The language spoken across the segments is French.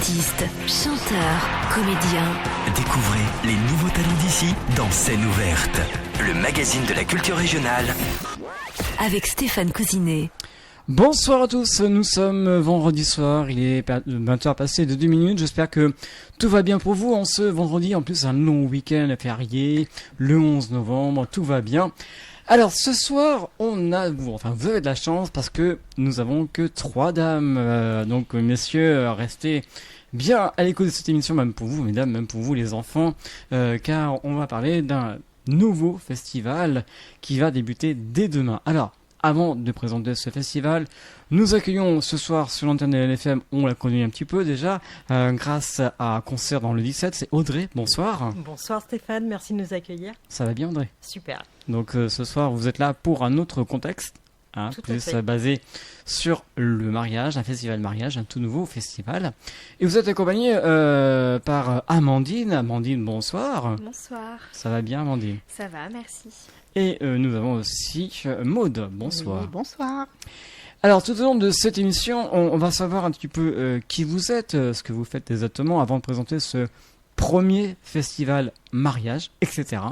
Artistes, chanteurs, comédiens. Découvrez les nouveaux talents d'ici dans Scène ouverte, le magazine de la culture régionale. Avec Stéphane Cousinet. Bonsoir à tous, nous sommes vendredi soir, il est 20h passé de 2 minutes, j'espère que tout va bien pour vous en ce vendredi, en plus un long week-end férié, le 11 novembre, tout va bien. Alors ce soir, vous avez de la chance parce que nous avons que 3 dames, donc messieurs, restez bien à l'écoute de cette émission, même pour vous mesdames, même pour vous les enfants, car on va parler d'un nouveau festival qui va débuter dès demain. Alors, avant de présenter ce festival, nous accueillons ce soir sur l'antenne de LFM, on la connaît un petit peu déjà, grâce à un concert dans le 17, c'est Audrey, bonsoir. Bonsoir Stéphane, merci de nous accueillir. Ça va bien Audrey? Super. Donc ce soir vous êtes là pour un autre contexte, plus basé sur le mariage, un festival mariage, un tout nouveau festival. Et vous êtes accompagné par Amandine. Amandine, bonsoir. Bonsoir. Ça va bien Amandine? Ça va, merci. Et nous avons aussi Maude, bonsoir. Oui, bonsoir. Alors tout au long de cette émission, on va savoir un petit peu qui vous êtes, ce que vous faites exactement avant de présenter ce premier festival mariage, etc.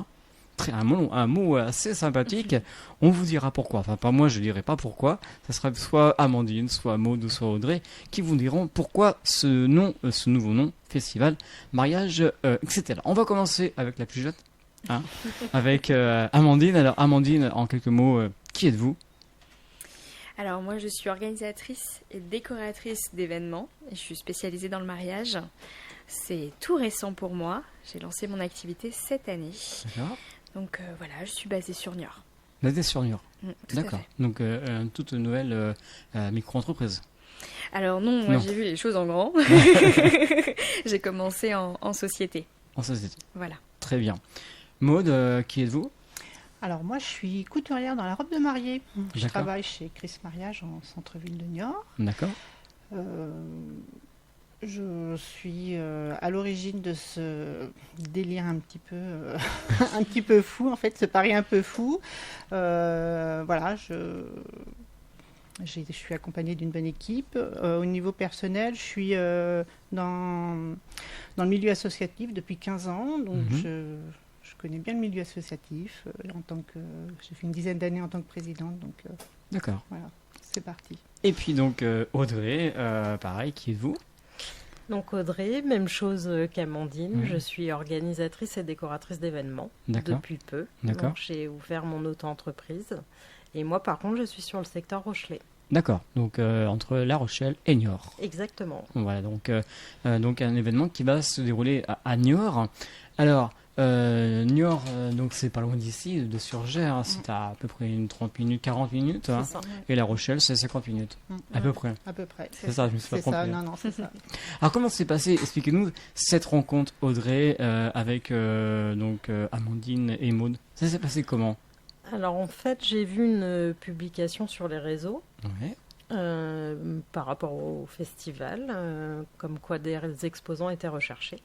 Un mot assez sympathique, on vous dira pourquoi. Enfin pas moi, je dirai pas pourquoi, ça sera soit Amandine, soit Maude ou soit Audrey qui vous diront pourquoi ce nouveau nom, festival mariage, etc. On va commencer avec la plus jeune. Avec Amandine. Alors Amandine, en quelques mots, qui êtes-vous? Alors moi je suis organisatrice et décoratrice d'événements et je suis spécialisée dans le mariage. C'est tout récent pour moi, j'ai lancé mon activité cette année. D'accord. Donc voilà, je suis basée sur Niort. Basée sur Niort. D'accord. Donc toute nouvelle micro-entreprise. Alors non, j'ai vu les choses en grand. J'ai commencé en société. En société. Voilà. Très bien. Maude, qui êtes-vous? Alors moi je suis couturière dans la robe de mariée. Je travaille chez Chris Mariage en centre-ville de Niort. D'accord. Je suis à l'origine de ce délire un petit peu fou, en fait, ce pari un peu fou. Voilà, je suis accompagnée d'une bonne équipe. Au niveau personnel, je suis dans le milieu associatif depuis 15 ans, donc je connais bien le milieu associatif. J'ai fait une dizaine d'années en tant que présidente, donc d'accord. Voilà, c'est parti. Et puis donc Audrey, pareil, qui êtes-vous? Donc Audrey, même chose qu'Amandine, je suis organisatrice et décoratrice d'événements depuis peu. D'accord. Donc j'ai ouvert mon auto-entreprise et moi par contre je suis sur le secteur Rochelais. D'accord, donc entre La Rochelle et Niort. Exactement. Voilà, donc un événement qui va se dérouler à Niort. Alors, Niort, donc c'est pas loin d'ici, de Surgères, c'est à peu près une 30 minutes, 40 minutes. C'est ça. Et La Rochelle, c'est 50 minutes. À peu près. À peu près. C'est ça, je me suis pas trompé. C'est ça, non, c'est ça. Alors, comment s'est passé, expliquez-nous, cette rencontre, Audrey, avec Amandine et Maude? Ça s'est passé comment? Alors en fait, j'ai vu une publication sur les réseaux par rapport au festival, comme quoi des exposants étaient recherchés.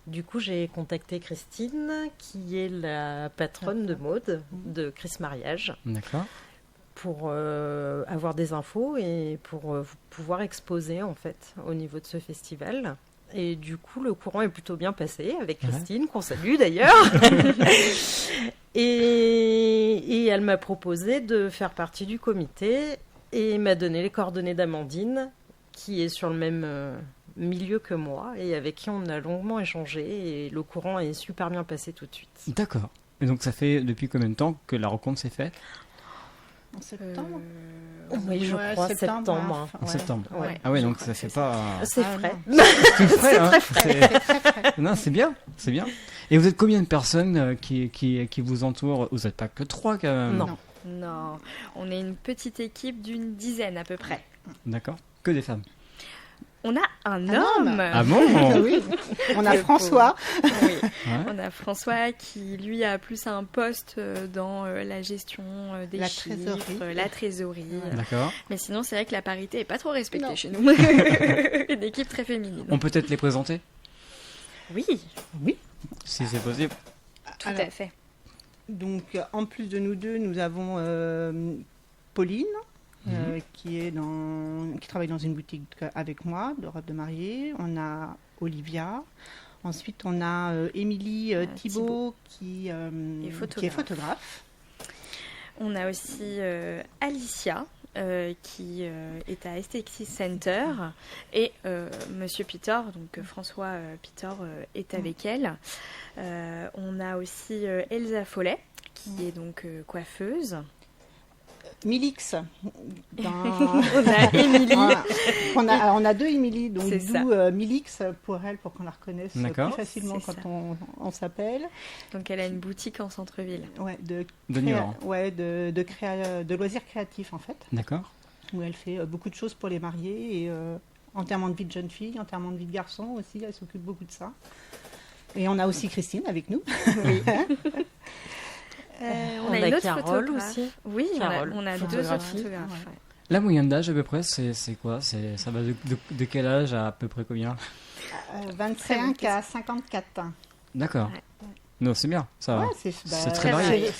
Du coup, j'ai contacté Christine, qui est la patronne de Maude, de Chris Mariage, pour avoir des infos et pour pouvoir exposer en fait au niveau de ce festival. Et du coup, le courant est plutôt bien passé avec Christine, qu'on salue d'ailleurs. Et elle m'a proposé de faire partie du comité et m'a donné les coordonnées d'Amandine, qui est sur le même milieu que moi et avec qui on a longuement échangé et le courant est super bien passé tout de suite. D'accord. Et donc ça fait depuis combien de temps que la rencontre s'est faite? En septembre Oui, je crois, septembre. En septembre. Ouais. Ah ouais, donc ça fait pas... C'est frais. C'est frais, c'est hein. très frais. Non, c'est bien, c'est bien. Et vous êtes combien de personnes qui vous entourent? Vous n'êtes pas que 3 quand même? Non, on est une petite équipe d'une dizaine à peu près. D'accord. Que des femmes? On a un homme. Ah bon? Oui. On a François. Oui. On a François qui, lui, a plus un poste dans la gestion des chiffres, la trésorerie. D'accord. Mais sinon, c'est vrai que la parité n'est pas trop respectée chez nous. Une équipe très féminine. On peut peut-être les présenter? Oui. Si c'est possible. Tout à fait. Donc, en plus de nous deux, nous avons Pauline, qui travaille dans une boutique avec moi de robes de mariée. On a Olivia. Ensuite, on a Émilie Thibault qui est photographe. On a aussi Alicia qui est à Aesthetic Center et Monsieur Peter, donc François Peter est avec elle. On a aussi Elsa Follet qui est donc coiffeuse. Milix. On a Émilie. On a deux Émilie, donc d'où Milix pour elle, pour qu'on la reconnaisse plus facilement quand on s'appelle. Donc elle a une boutique en centre-ville. Ouais, de loisirs créatifs en fait. D'accord. Où elle fait beaucoup de choses pour les mariés et enterrement de vie de jeune fille, enterrement de vie de garçon aussi, elle s'occupe beaucoup de ça. Et on a aussi Christine avec nous. Oui. On a une autre Carole photographe aussi. Oui, Carole, on a deux autres photographes. Ouais. La moyenne d'âge à peu près, c'est quoi? Ça va de quel âge à peu près combien? 25 à 54. D'accord. Ouais. Non, c'est bien, ça. Ouais, c'est très varié.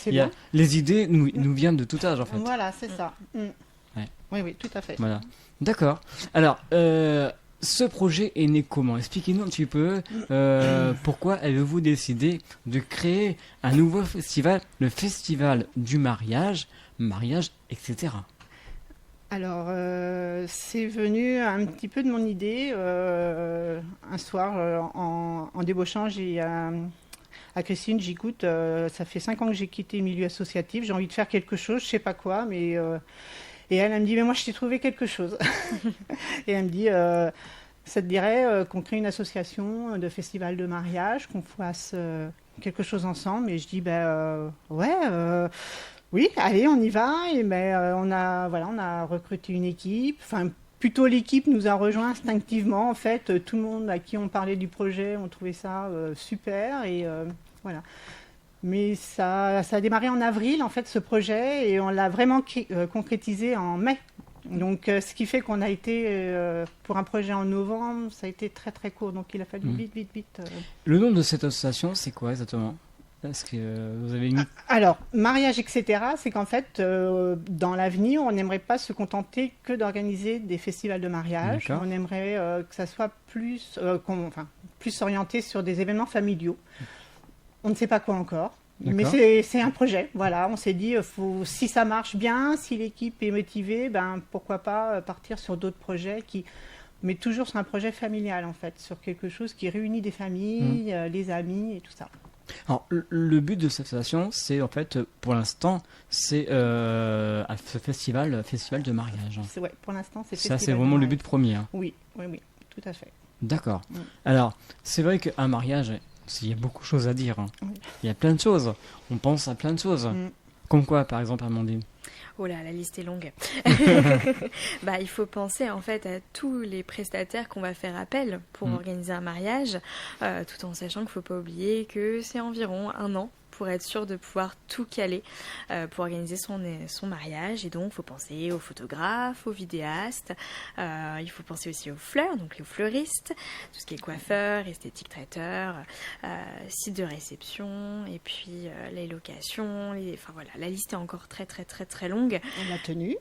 Les idées nous viennent de tout âge en fait. Voilà, c'est ça. Ouais. Oui, tout à fait. Voilà. D'accord. Alors, ce projet est né comment? Expliquez-nous un petit peu pourquoi avez-vous décidé de créer un nouveau festival, le Festival du mariage, etc. Alors, c'est venu un petit peu de mon idée. Un soir, en débauchant, j'ai à Christine, j'écoute, ça fait 5 ans que j'ai quitté le milieu associatif, j'ai envie de faire quelque chose, je sais pas quoi, mais... Et elle me dit, mais moi, je t'ai trouvé quelque chose. Et elle me dit, ça te dirait qu'on crée une association de festival de mariage, qu'on fasse quelque chose ensemble? Et je dis, oui, allez, on y va. Et on a recruté une équipe. Enfin, plutôt l'équipe nous a rejoints instinctivement. En fait, tout le monde à qui on parlait du projet, on trouvait ça super. Et voilà. Mais ça a démarré en avril, en fait, ce projet, et on l'a vraiment concrétisé en mai. Donc, ce qui fait qu'on a été, pour un projet en novembre, ça a été très, très court. Donc, il a fallu vite. Le nom de cette association, c'est quoi exactement? Est-ce que vous avez une... Alors, mariage, etc., c'est qu'en fait, dans l'avenir, on n'aimerait pas se contenter que d'organiser des festivals de mariage. On aimerait que ça soit plus orienté sur des événements familiaux. On ne sait pas quoi encore, mais c'est un projet. Voilà, on s'est dit, si ça marche bien, si l'équipe est motivée, pourquoi pas partir sur d'autres projets mais toujours sur un projet familial en fait, sur quelque chose qui réunit des familles, les amis et tout ça. Alors, le but de cette association, c'est en fait, pour l'instant, c'est ce festival de mariage. Ouais, pour l'instant, c'est ça, c'est vraiment le but premier. Hein. Oui, tout à fait. D'accord. Alors, c'est vrai qu'un mariage... Il y a beaucoup de choses à dire. Hein. Oui. Il y a plein de choses. On pense à plein de choses. Comme quoi, par exemple, Amandine? Oh là, la liste est longue. Il faut penser en fait à tous les prestataires qu'on va faire appel pour organiser un mariage, tout en sachant qu'il ne faut pas oublier que c'est environ 1 an pour être sûr de pouvoir tout caler pour organiser son mariage. Et donc, il faut penser aux photographes, aux vidéastes, il faut penser aussi aux fleurs, donc aux fleuristes, tout ce qui est coiffeur, esthétique traiteur, site de réception, et puis les locations, la liste est encore très, très, très, très longue. La tenue.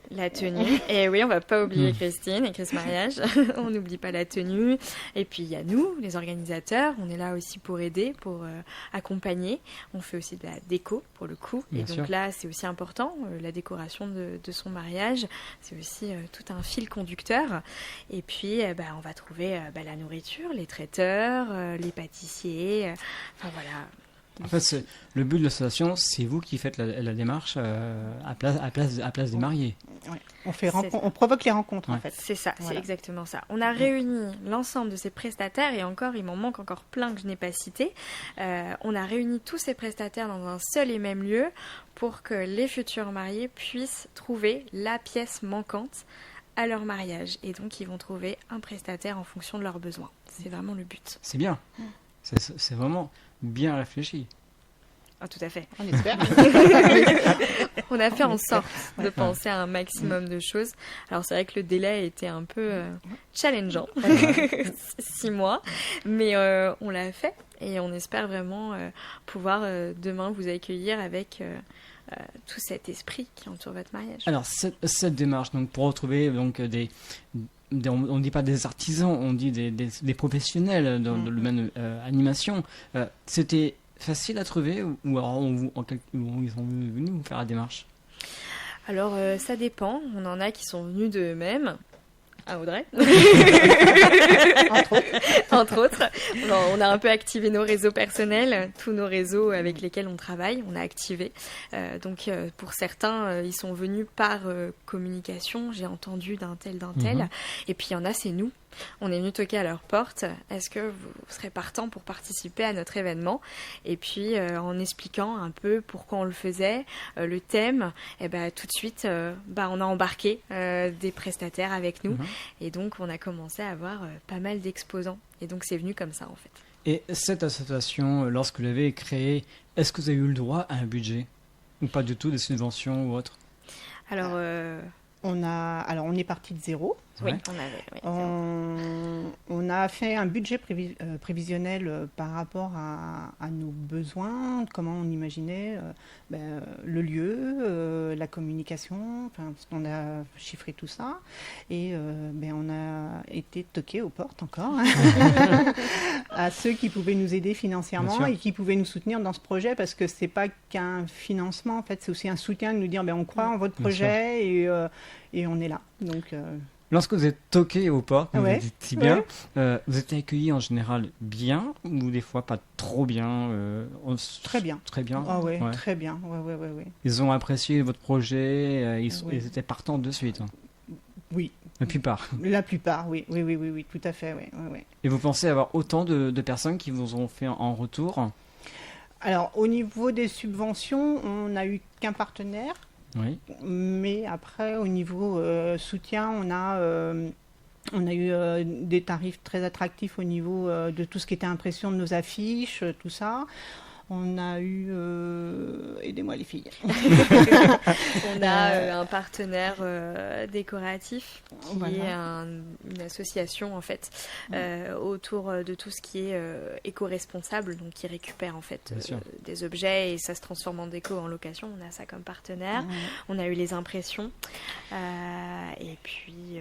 Et oui, on ne va pas oublier Christine et Chris Mariage, on n'oublie pas la tenue. Et puis, il y a nous, les organisateurs, on est là aussi pour aider, pour accompagner. On fait aussi de la déco pour le coup. Bien et donc sûr. Là, c'est aussi important, la décoration de son mariage. C'est aussi tout un fil conducteur. Et puis, on va trouver la nourriture, les traiteurs, les pâtissiers. Voilà. En fait, le but de l'association, c'est vous qui faites la démarche à place des mariés. Ouais. On provoque les rencontres, en fait. C'est ça, c'est exactement ça. On a réuni l'ensemble de ces prestataires, et encore, il m'en manque encore plein que je n'ai pas cités. On a réuni tous ces prestataires dans un seul et même lieu pour que les futurs mariés puissent trouver la pièce manquante à leur mariage. Et donc, ils vont trouver un prestataire en fonction de leurs besoins. C'est vraiment le but. C'est bien. C'est vraiment bien réfléchi. Ah, tout à fait. On espère. On a fait en sorte de penser à un maximum de choses. Alors, c'est vrai que le délai a été un peu challengeant, 6 mois, mais on l'a fait et on espère vraiment pouvoir demain vous accueillir avec tout cet esprit qui entoure votre mariage. Alors, cette démarche, donc, pour retrouver donc, on ne dit pas des artisans, on dit des professionnels dans le domaine animation, c'était facile à trouver ou alors ils sont venus vous faire la démarche? Alors, ça dépend. On en a qui sont venus d'eux-mêmes. À Audrey. Entre autres. On a un peu activé nos réseaux personnels, tous nos réseaux avec lesquels on travaille, on a activé. Donc pour certains, ils sont venus par communication, j'ai entendu d'un tel. Et puis il y en a, c'est nous. On est venu toquer à leur porte. Est-ce que vous serez partant pour participer à notre événement? Et puis en expliquant un peu pourquoi on le faisait, le thème, et tout de suite, on a embarqué des prestataires avec nous. Et donc on a commencé à avoir pas mal d'exposants. Et donc c'est venu comme ça en fait. Et cette association, lorsque vous l'avez créée, est-ce que vous avez eu le droit à un budget? Ou pas du tout, des subventions ou autre? Alors on est parti de zéro. Oui, Ouais. On a fait un budget prévisionnel par rapport à nos besoins, comment on imaginait le lieu, la communication, parce qu'on a chiffré tout ça. Et on a été toqué aux portes encore à ceux qui pouvaient nous aider financièrement et qui pouvaient nous soutenir dans ce projet, parce que c'est pas qu'un financement, en fait, c'est aussi un soutien de nous dire on croit en votre projet et on est là. Donc lorsque vous êtes toqué aux portes, vous dites si bien, vous êtes accueillis en général bien ou des fois pas trop bien? Très bien. Très bien. Ah ouais, très bien. Ouais. Ils ont apprécié votre projet, ils étaient partants de suite. Oui. La plupart. La plupart, oui, tout à fait, oui. Et vous pensez avoir autant de personnes qui vous ont fait en retour? Alors, au niveau des subventions, on n'a eu qu'un partenaire. Oui. Mais après, au niveau soutien, on a eu des tarifs très attractifs au niveau de tout ce qui était impression de nos affiches, tout ça. On a eu... aidez-moi les filles. On a un partenaire décoratif qui est une association en fait autour de tout ce qui est éco-responsable, donc qui récupère en fait des objets et ça se transforme en déco en location. On a ça comme partenaire. On a eu les impressions et puis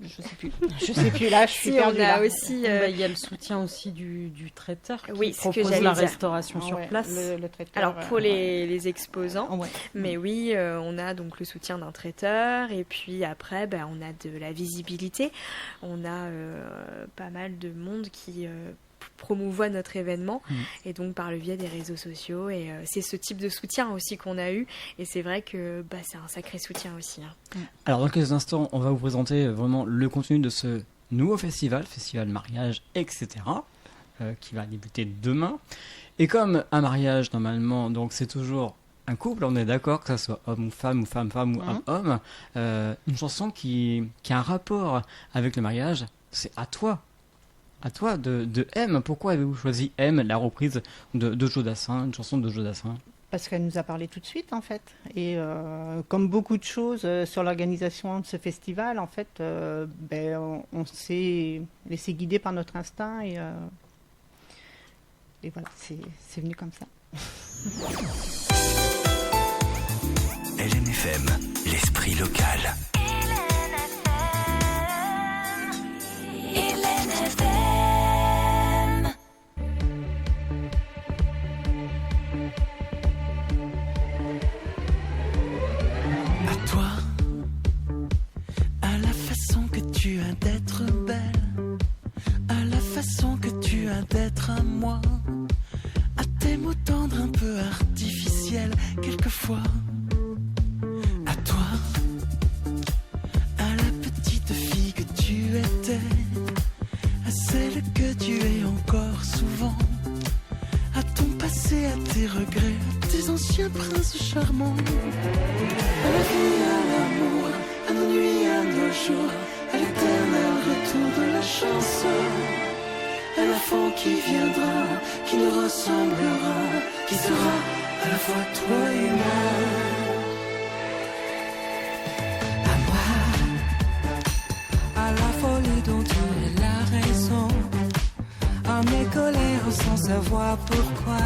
je sais plus là, je suis perdue. On a aussi il y a le soutien aussi du traiteur. Oui, qui propose la restauration sur place. Le traiteur, alors pour les exposants, mais oui, on a donc le soutien d'un traiteur et puis après, on a de la visibilité. On a pas mal de monde qui promouvoit notre événement et donc par le biais des réseaux sociaux et c'est ce type de soutien aussi qu'on a eu et c'est vrai que c'est un sacré soutien aussi. Alors dans quelques instants, on va vous présenter vraiment le contenu de ce nouveau festival mariage, etc. Qui va débuter demain. Et comme un mariage, normalement, donc c'est toujours un couple, on est d'accord, que ça soit homme ou femme ou femme ou homme, une chanson qui a un rapport avec le mariage, c'est à toi de M. Pourquoi avez-vous choisi M, la reprise de Joe Dassin, une chanson de Joe Dassin? Parce qu'elle nous a parlé tout de suite, en fait. Et comme beaucoup de choses sur l'organisation de ce festival, en fait, on s'est laissé guider par notre instinct et voilà, c'est venu comme ça. LNFM, l'esprit local. À toi, à la façon que tu as d'être belle, à la façon que tu as d'être à moi, à tes mots tendres un peu artificiels quelquefois. À toi, à la petite fille que tu étais, à celle que tu es encore souvent, à ton passé, à tes regrets, à tes anciens princes charmants. À la vie, à l'amour, à nos nuits, à nos jours, à l'éternel retour de la chance, à l'enfant qui viendra, qui nous ressemblera, qui sera à la fois toi et moi. À moi, à la folie dont tu es la raison, à mes colères sans savoir pourquoi,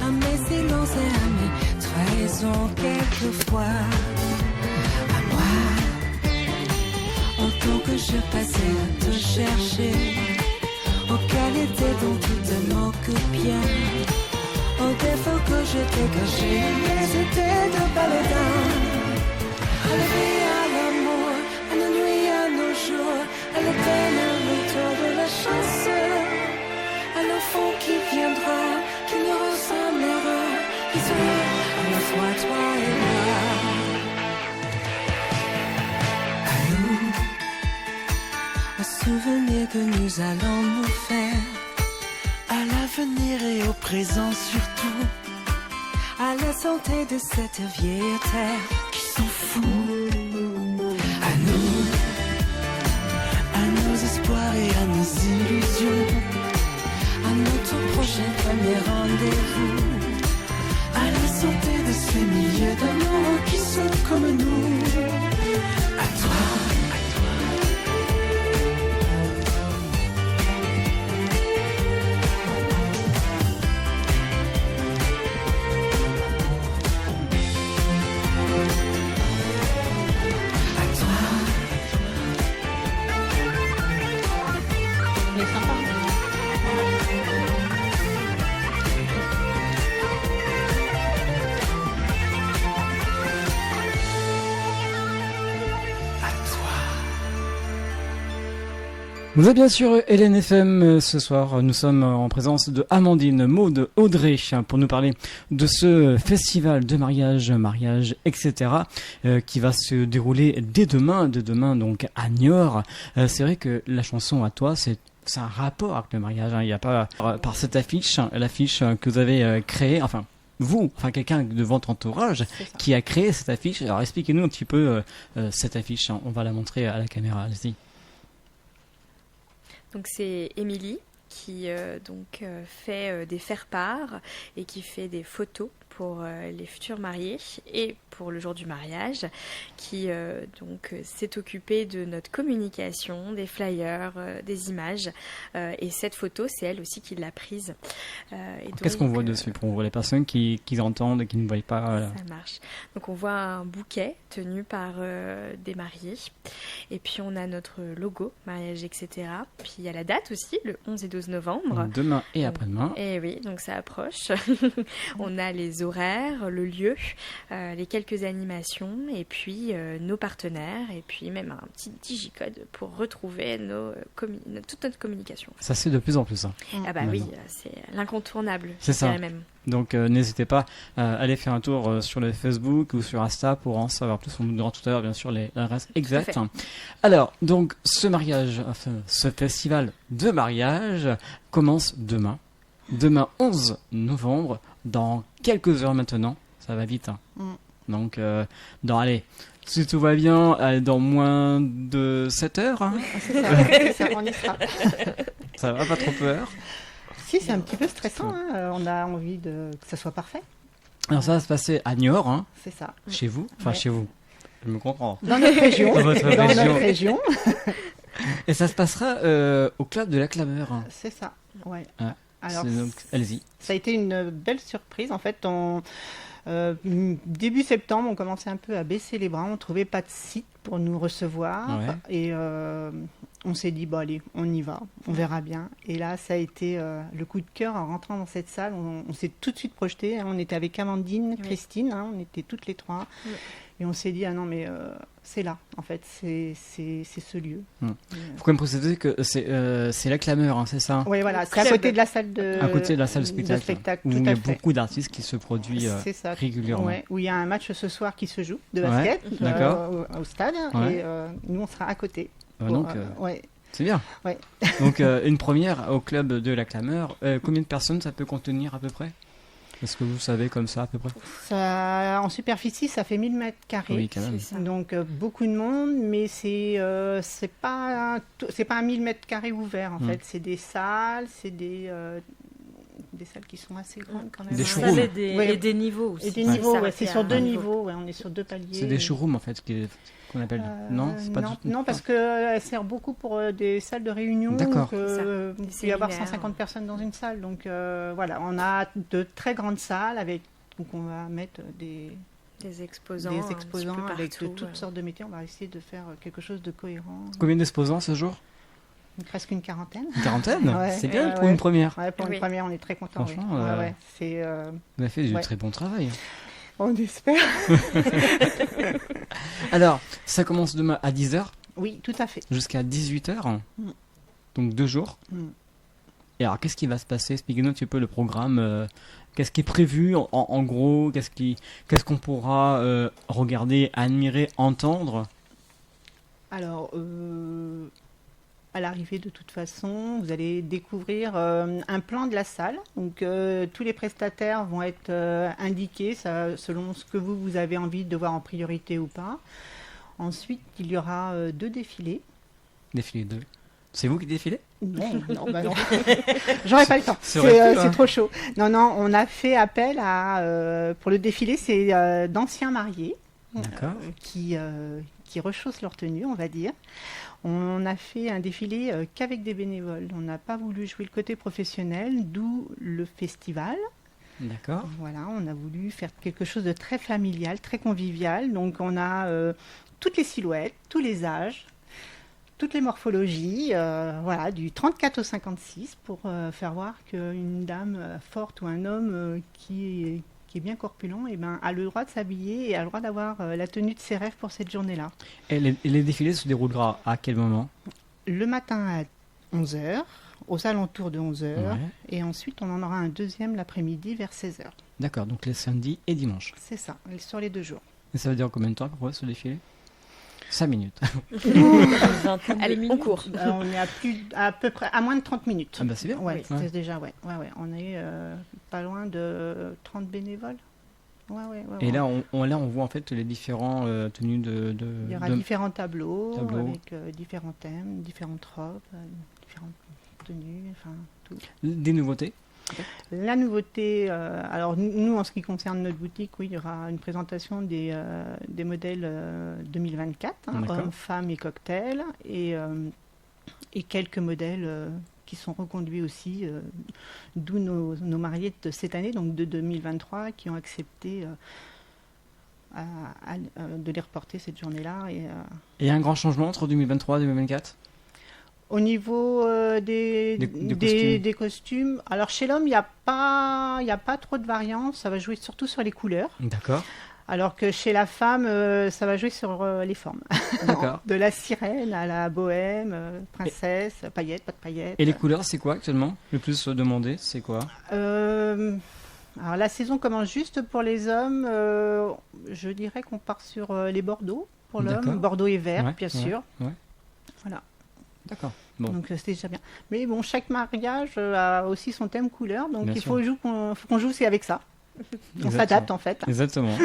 à mes silences et à mes trahisons quelquefois. À moi, autant que je passais à te chercher, aux qualités dont tu te moques bien, aux défauts que je t'ai cachés, mais c'était de baladin. À la vie, à l'amour, à nos nuits, à nos jours, à la peine, à retour de la chance, à l'enfant qui viendra, qui nous ressemblera, qui sera à la fois toi et moi. À nous, aux souvenirs que nous allons nous faire, à l'avenir et au présent surtout, à la santé de cette vieille terre qui s'en fout. À nous, à nos espoirs et à nos illusions, à notre prochain premier rendez-vous, à la santé de ces milliers d'amoureux qui sont comme nous. À toi, à toi. Il est sympa. Vous êtes bien sûr Hélène FM ce soir. Nous sommes en présence de Amandine, Maude, Audrey pour nous parler de ce festival de mariage, etc. Qui va se dérouler dès demain donc à Niort. C'est vrai que la chanson à toi, c'est un rapport avec le mariage. Il n'y a pas par cette affiche, l'affiche que vous avez créée, enfin quelqu'un de votre entourage qui a créé cette affiche. Alors expliquez-nous un petit peu cette affiche. On va la montrer à la caméra. Allez-y. Donc c'est Émilie qui fait des faire-part et qui fait des photos pour les futurs mariés et pour le jour du mariage, qui s'est occupée de notre communication, des flyers, des images. Et cette photo, c'est elle aussi qui l'a prise. Qu'est-ce qu'on voit dessus pour les personnes qui entendent et qui ne voient pas Ça marche. Donc on voit un bouquet tenu par des mariés. Et puis on a notre logo, mariage, etc. Puis il y a la date aussi, le 11 et 12 novembre. Demain et après-demain. Et oui, donc ça approche. On a les horaires, le lieu, les quelques animations, et puis nos partenaires, et puis même un petit digicode pour retrouver toute notre communication. Ça c'est de plus en plus. Hein. Ah bah oui, c'est l'incontournable. C'est ça. Même. Donc n'hésitez pas à aller faire un tour sur le Facebook ou sur Insta pour en savoir plus. On nous donnera tout à l'heure bien sûr l'adresse exacte. Alors donc ce festival de mariage commence demain 11 novembre, dans quelques heures maintenant. Ça va vite. Hein. Donc si tout va bien, dans moins de 7 heures. Hein. C'est ça, on y sera. Ça va, pas trop peur. Si, c'est un petit peu stressant. Hein. On a envie que ça soit parfait. Alors ça va se passer à Niort. Hein. C'est ça. Chez vous. Enfin, chez vous. Je me comprends. Dans notre région. Dans notre région. Et ça se passera au club de la Clameur. Hein. C'est ça. Ouais. Alors, donc, allez-y. Ça a été une belle surprise. En fait, début septembre, on commençait un peu à baisser les bras. On ne trouvait pas de site pour nous recevoir. Ouais. Et on s'est dit, allez, on y va. On verra bien. Et là, ça a été le coup de cœur en rentrant dans cette salle. On s'est tout de suite projeté. Hein. On était avec Amandine, Christine. Hein. On était toutes les trois. Et on s'est dit, ah non, mais c'est là, en fait, c'est ce lieu. Il faut quand même préciser que c'est la Clameur, hein, c'est ça? Oui, voilà, c'est à côté de la salle de spectacle. Où il y a beaucoup d'artistes qui se produisent régulièrement. Ouais, où il y a un match ce soir qui se joue de basket au stade. Et nous, on sera à côté. C'est bien. Ouais. Donc, une première au club de la Clameur. Combien de personnes ça peut contenir à peu près? Est-ce que vous savez comme ça à peu près? En superficie, ça fait 1000 mètres carrés. Oui, quand même. Donc beaucoup de monde, mais c'est pas un 1000 mètres carrés ouvert en fait. C'est des salles, c'est des des salles qui sont assez grandes quand même. Des hein. showrooms. Et des niveaux aussi. Et des Ouais. niveaux, Ça ouais, fait c'est sur un 2 niveau. niveaux, ouais, on est sur 2 paliers. C'est des showrooms en fait qu'on appelle. Non, c'est pas non, parce qu'elle sert beaucoup pour des salles de réunion. D'accord. Donc, C'est ça. il Des peut y avoir séminaires. 150 personnes dans une salle. Donc voilà, on a de très grandes salles avec. Donc on va mettre des Des exposants avec de partout, toutes sortes de métiers. On va essayer de faire quelque chose de cohérent. Combien d'exposants ce jour? Presque une quarantaine. Une quarantaine. Ouais, C'est bien ouais, pour ouais. une première. Ouais, pour Oui. une première, on est très contents. Franchement, oui. Ouais, ouais, c'est, Vous avez fait du Ouais. très bon travail. on espère. Alors, ça commence demain à 10h Oui, tout à fait. jusqu'à 18h. Mm. Donc 2 jours. Mm. Et alors, qu'est-ce qui va se passer? Expliquez-nous un petit peu le programme. Qu'est-ce qui est prévu en gros? Qu'est-ce qu'on pourra regarder, admirer, entendre? Alors, à l'arrivée, de toute façon, vous allez découvrir un plan de la salle. Donc, tous les prestataires vont être indiqués selon ce que vous avez envie de voir en priorité ou pas. Ensuite, il y aura 2 défilés. Défilé 2. C'est vous qui défilez? Non, non, bah non. J'aurais pas le temps. Ça aurait pu, hein. C'est trop chaud. Non, non, on a fait appel pour le défilé, c'est d'anciens mariés D'accord. qui rechaussent leur tenue, on va dire. On a fait un défilé qu'avec des bénévoles. On n'a pas voulu jouer le côté professionnel, d'où le festival. D'accord. Voilà, on a voulu faire quelque chose de très familial, très convivial. Donc on a toutes les silhouettes, tous les âges, toutes les morphologies, voilà, du 34 au 56 pour faire voir qu'une dame forte ou un homme qui est bien corpulent a le droit de s'habiller et a le droit d'avoir la tenue de ses rêves pour cette journée-là. Et les défilés se déroulera à quel moment? Le matin à 11h, aux alentours de 11h, Ouais. et ensuite on en aura un deuxième l'après-midi vers 16h. D'accord, donc les samedis et dimanches. C'est ça, sur les 2 jours. Et ça veut dire combien de temps pour ce défilé? 5 minutes. Allez, on court. On est à peu près à moins de 30 minutes. Ah bah c'est bien. Ouais, Ouais. c'est déjà, ouais. On est pas loin de 30 bénévoles. Ouais. Et là, on voit en fait les différents tenues il y aura de- différents tableaux. Tableaux. Avec différents thèmes, différentes robes, différentes tenues, enfin tout. des nouveautés. La nouveauté, alors nous en ce qui concerne notre boutique, oui, il y aura une présentation des modèles 2024, D'accord. hommes, femmes et cocktails, et quelques modèles qui sont reconduits aussi, d'où nos mariés de cette année, donc de 2023, qui ont accepté de les reporter cette journée-là. Et, Et il y a un grand changement entre 2023 et 2024. au niveau des costumes, alors chez l'homme, il n'y a pas trop de variance, ça va jouer surtout sur les couleurs, D'accord. alors que chez la femme, ça va jouer sur les formes. D'accord. De la sirène à la bohème, princesse, paillettes, pas de paillettes. Et les couleurs, c'est quoi actuellement? Le plus demandé, c'est quoi? Alors la saison commence juste pour les hommes, je dirais qu'on part sur les bordeaux pour D'accord. l'homme, bordeaux et vert, Ouais, bien ouais, sûr. ouais. Voilà. D'accord. Bon. Donc c'était déjà bien. Mais bon, chaque mariage a aussi son thème couleur, donc Bien il sûr. faut qu'on joue aussi avec ça. On Exactement. s'adapte en fait. Exactement.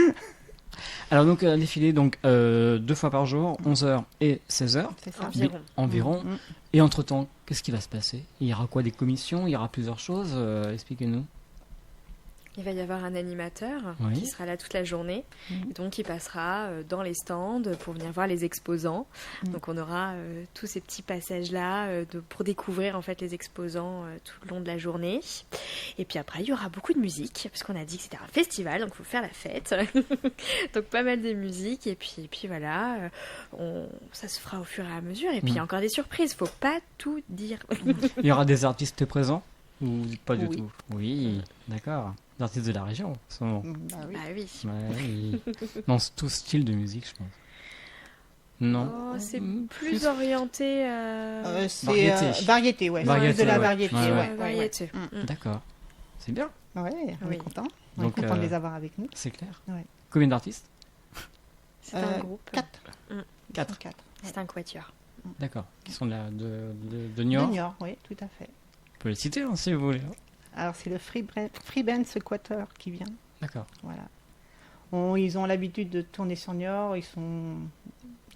Alors donc un défilé donc 2 fois par jour, 11h et 16h C'est ça. Environ. Mm. Et entre-temps, qu'est-ce qui va se passer? Il y aura quoi? Des commissions? Il y aura plusieurs choses? Expliquez-nous. Il va y avoir un animateur Oui. qui sera là toute la journée. Mhm. Et donc, il passera dans les stands pour venir voir les exposants. Mhm. Donc, on aura tous ces petits passages-là pour découvrir en fait les exposants tout le long de la journée. Et puis après, il y aura beaucoup de musique, parce qu'on a dit que c'était un festival, donc il faut faire la fête. Donc, pas mal de musique. Et puis voilà, ça se fera au fur et à mesure. Et puis, il y a encore des surprises. Faut pas tout dire. Il y aura des artistes présents? Ou pas du Oui. tout? Oui, d'accord. Des artistes de la région, en ce moment. Bah oui. Ah oui. Ouais, oui. Dans tout style de musique, je pense. Non. Oh, c'est Mm, plus orienté. C'est Variété. variété, ouais. Variété, Plus de la ouais. variété, Ouais, ouais. ouais. variété. Mm. D'accord. C'est bien, Ouais, on Oui. est content. On Donc, est content de euh, les avoir avec nous. c'est clair. Ouais. Combien d'artistes? C'est un groupe. 4. Mm. 4. C'est un quatuor. D'accord. Qui sont là de De Niort? Niort, oui, tout à fait. On peut les citer hein, si vous voulez. Alors c'est le Free Band Quatuor qui vient. D'accord. Voilà. Ils ont l'habitude de tourner sur Niort, ils ont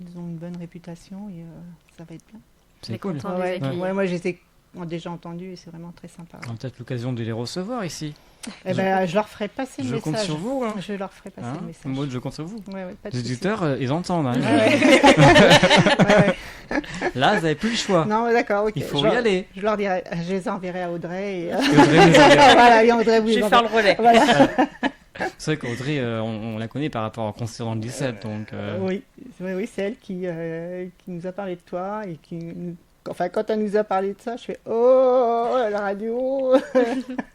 une bonne réputation et ça va être bien. C'est On est cool. content de les Ouais, accueillir. ouais, moi je les ai ont déjà entendu et c'est vraiment très sympa. On a peut-être l'occasion de les recevoir ici. Eh ben, je leur ferai passer le Je message. compte sur vous. Hein. Je leur ferai passer Hein le message. Moi, je compte sur vous. Ouais, pas de Les souci. auditeurs, ils entendent. Hein. Ouais. Là, vous n'avez plus le choix. Non, d'accord, ok. Il faut y aller. Je leur dirai, je les enverrai à Audrey. Et, Et Audrey nous enverra. voilà, et Audrey, vous Je les vais faire le enverrez. relais. Voilà. C'est vrai qu'Audrey, on la connaît par rapport au concert dans le 17. Donc, Oui, c'est elle qui nous a parlé de toi et enfin, quand elle nous a parlé de ça, je fais oh la radio.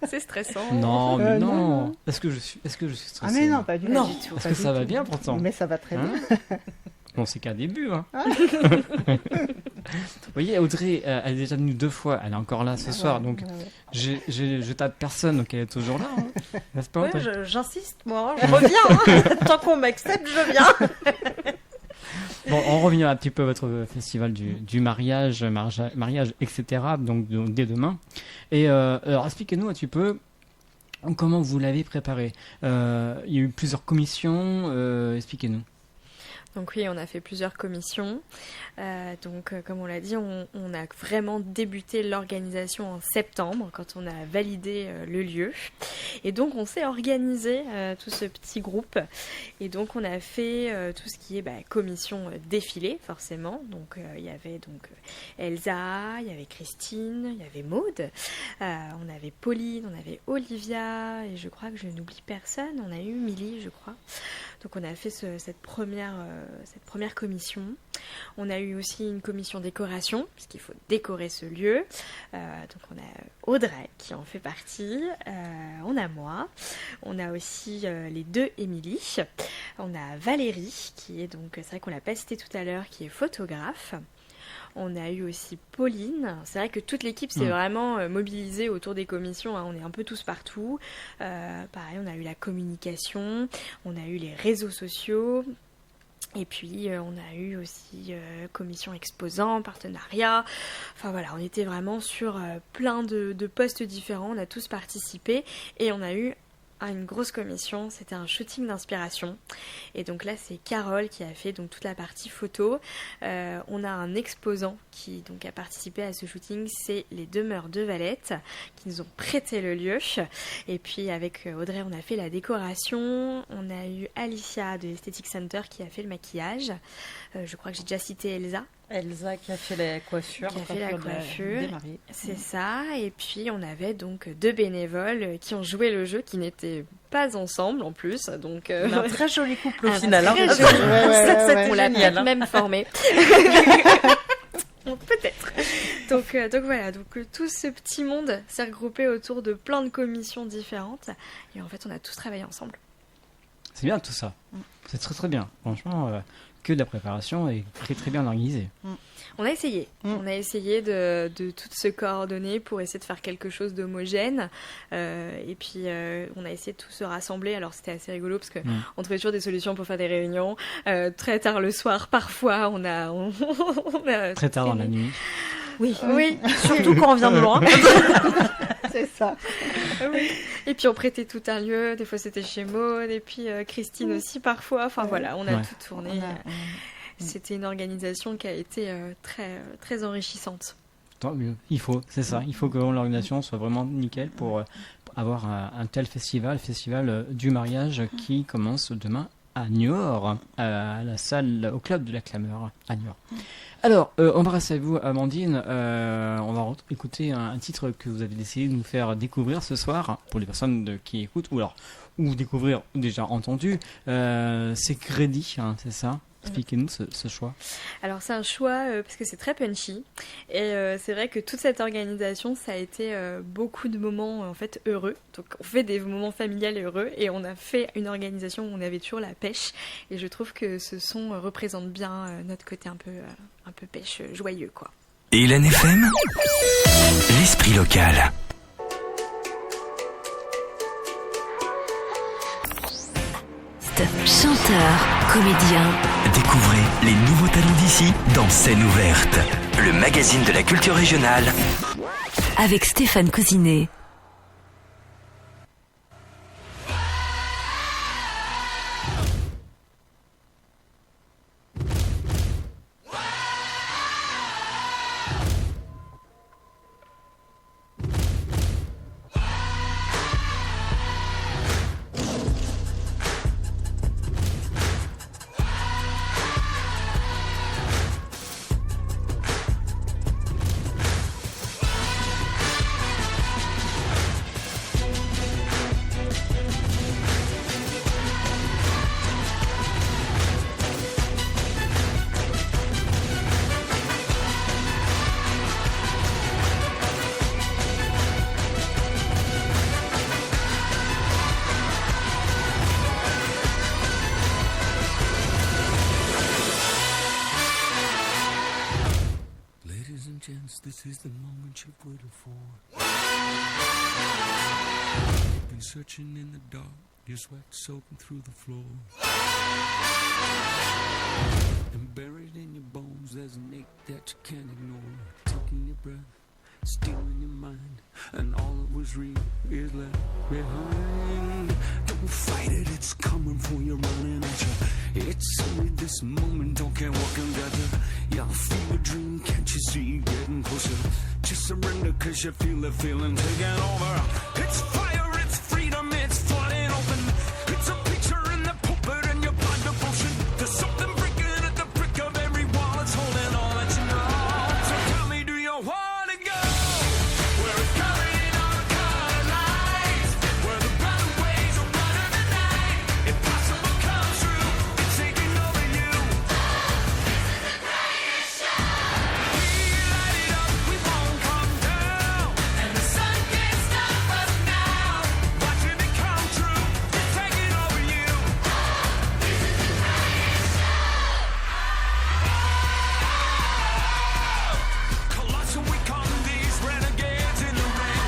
C'est stressant. Non, mais non. non. Est-ce que je suis stressé? Ah mais non, pas du tout. Non, du tout. Est-ce que ça va bien pourtant? Mais ça va très Hein bien. Bon, c'est qu'un début. Hein. Vous voyez, Audrey, elle est déjà venue 2 fois. Elle est encore là ce soir. Donc, je tape personne, donc elle est toujours là. Hein. N'est-ce pas, Ouais, Audrey? j'insiste, moi. Je reviens. Hein. Tant qu'on m'accepte, je viens. Bon, on revient un petit peu à votre festival du mariage, etc. Donc, dès demain. Et alors, expliquez-nous un petit peu comment vous l'avez préparé. Il y a eu plusieurs commissions. Expliquez-nous. Donc oui, on a fait plusieurs commissions. Comme on l'a dit, on a vraiment débuté l'organisation en septembre, quand on a validé le lieu. Et donc, on s'est organisé, tout ce petit groupe. Et donc, on a fait tout ce qui est commission défilé, forcément. Donc, il y avait Elsa, il y avait Christine, il y avait Maude, on avait Pauline, on avait Olivia, et je crois que je n'oublie personne. On a eu Milly, je crois. Donc, on a fait cette première commission. On a eu aussi une commission décoration, puisqu'il faut décorer ce lieu. Donc on a Audrey qui en fait partie, on a moi, on a aussi les 2 Émilie, on a Valérie qui est donc, c'est vrai qu'on l'a pas cité tout à l'heure, qui est photographe. On a eu aussi Pauline. C'est vrai que toute l'équipe s'est vraiment mobilisée autour des commissions. Hein. On est un peu tous partout. Pareil, on a eu la communication, on a eu les réseaux sociaux. Et puis, on a eu aussi commission exposant, partenariat. Enfin voilà, on était vraiment sur plein de postes différents. On a tous participé et on a eu une grosse commission. C'était un shooting d'inspiration. Et donc là, c'est Carole qui a fait donc toute la partie photo. On a un exposant qui donc a participé à ce shooting. C'est les Demeures de Valette qui nous ont prêté le lieu. Et puis avec Audrey, on a fait la décoration. On a eu Alicia de l'Aesthetic Center qui a fait le maquillage. Je crois que j'ai déjà cité Elsa. Elsa qui a fait la coiffure. Qui a fait la coiffure. Des mariés. C'est ça. Et puis on avait donc 2 bénévoles qui ont joué le jeu, qui n'étaient pas ensemble en plus. Donc On a un très joli couple au un final. très Hein. joli. C'était on l'a génial. peut-être même formé. Peut-être. Donc voilà, tout ce petit monde s'est regroupé autour de plein de commissions différentes. Et en fait, on a tous travaillé ensemble. C'est bien tout ça. C'est très très bien. Franchement, que de la préparation et très très bien organisé. On a essayé. On a essayé de tout se coordonner pour essayer de faire quelque chose d'homogène. Et puis, on a essayé de tout se rassembler. Alors, c'était assez rigolo parce qu'on trouvait toujours des solutions pour faire des réunions. Très tard le soir, parfois, on a Très tard dans la nuit. Oui. Oui. Surtout quand on vient de loin. C'est ça. Oui. Et puis, on prêtait tout un lieu. Des fois, c'était chez Maud. Et puis, Christine aussi, parfois. Enfin, voilà, on a tout tourné. C'était une organisation qui a été très, très enrichissante. Tant mieux. Il faut, c'est ça. Il faut que l'organisation soit vraiment nickel pour avoir un tel festival, du mariage qui commence demain à Niort, à la salle, au club de la Clameur à Niort. Alors, on va rester avec vous, Amandine. On va écouter un titre que vous avez décidé de nous faire découvrir ce soir, pour les personnes qui écoutent, ou découvrir ou déjà entendu. C'est Grady, hein, c'est ça? Expliquez-nous ce choix. Alors c'est un choix parce que c'est très punchy et c'est vrai que toute cette organisation ça a été beaucoup de moments en fait heureux. Donc on fait des moments familiales heureux et on a fait une organisation où on avait toujours la pêche et je trouve que ce son représente bien notre côté un peu pêche joyeux quoi. Et l'NFM, l'esprit local. Chanteur, comédien. Découvrez les nouveaux talents d'ici dans Scène ouverte, le magazine de la culture régionale. Avec Stéphane Cousinet. Ladies and gents, this is the moment you've waited for. You've been searching in the dark, your sweat soaking through the floor. And buried in your bones, there's an ache that you can't ignore. Taking your breath, stealing your mind, and all that was real is left behind. Don't fight it, it's coming for you, running at you. It's only this moment, don't care what can gather. Yeah, feel a dream, can't you see getting closer? Just surrender, cause you feel the feeling taking over. It's fire, it's freedom, it's flooding open. It's a picture in the pulpit and your blind devotion. There's something breaking at the brick of every wall, it's holding all that you know. So tell me, do you want to go? Where it's coloring all the colored lights, where the runaways are running the night. Impossible comes true, it's taking over you. This is the greatest show. We light it up, we won't come down, and the sun can't stop us now. Watching it come true, it's taking over you. This is the greatest show. Colossal, we come these renegades in the ring.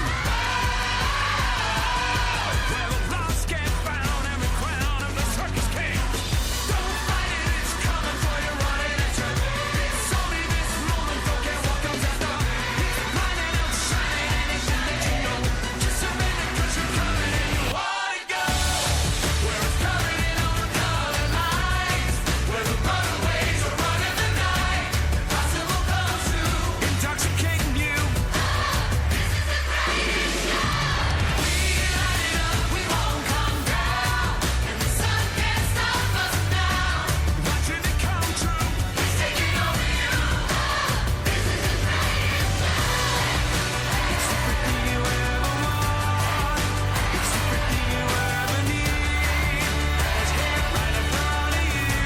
Where the lost get found and the crown of the circus king. Don't fight it, it's coming for you, running at you. It's only this moment, don't care what comes after. It's blinding and shining and it should let you know. Just surrender, cause you're coming and you want to go. Where it's colored in all the colored lights, where the runaways are running the night. Impossible comes true, intoxicating you. This is the greatest show. We light it up, we won't come down, and the sun can't stop us now. Watching it come true, it's taking over you. This is the greatest show. It's everything you ever want. It's everything you ever need. It's here right in front of you.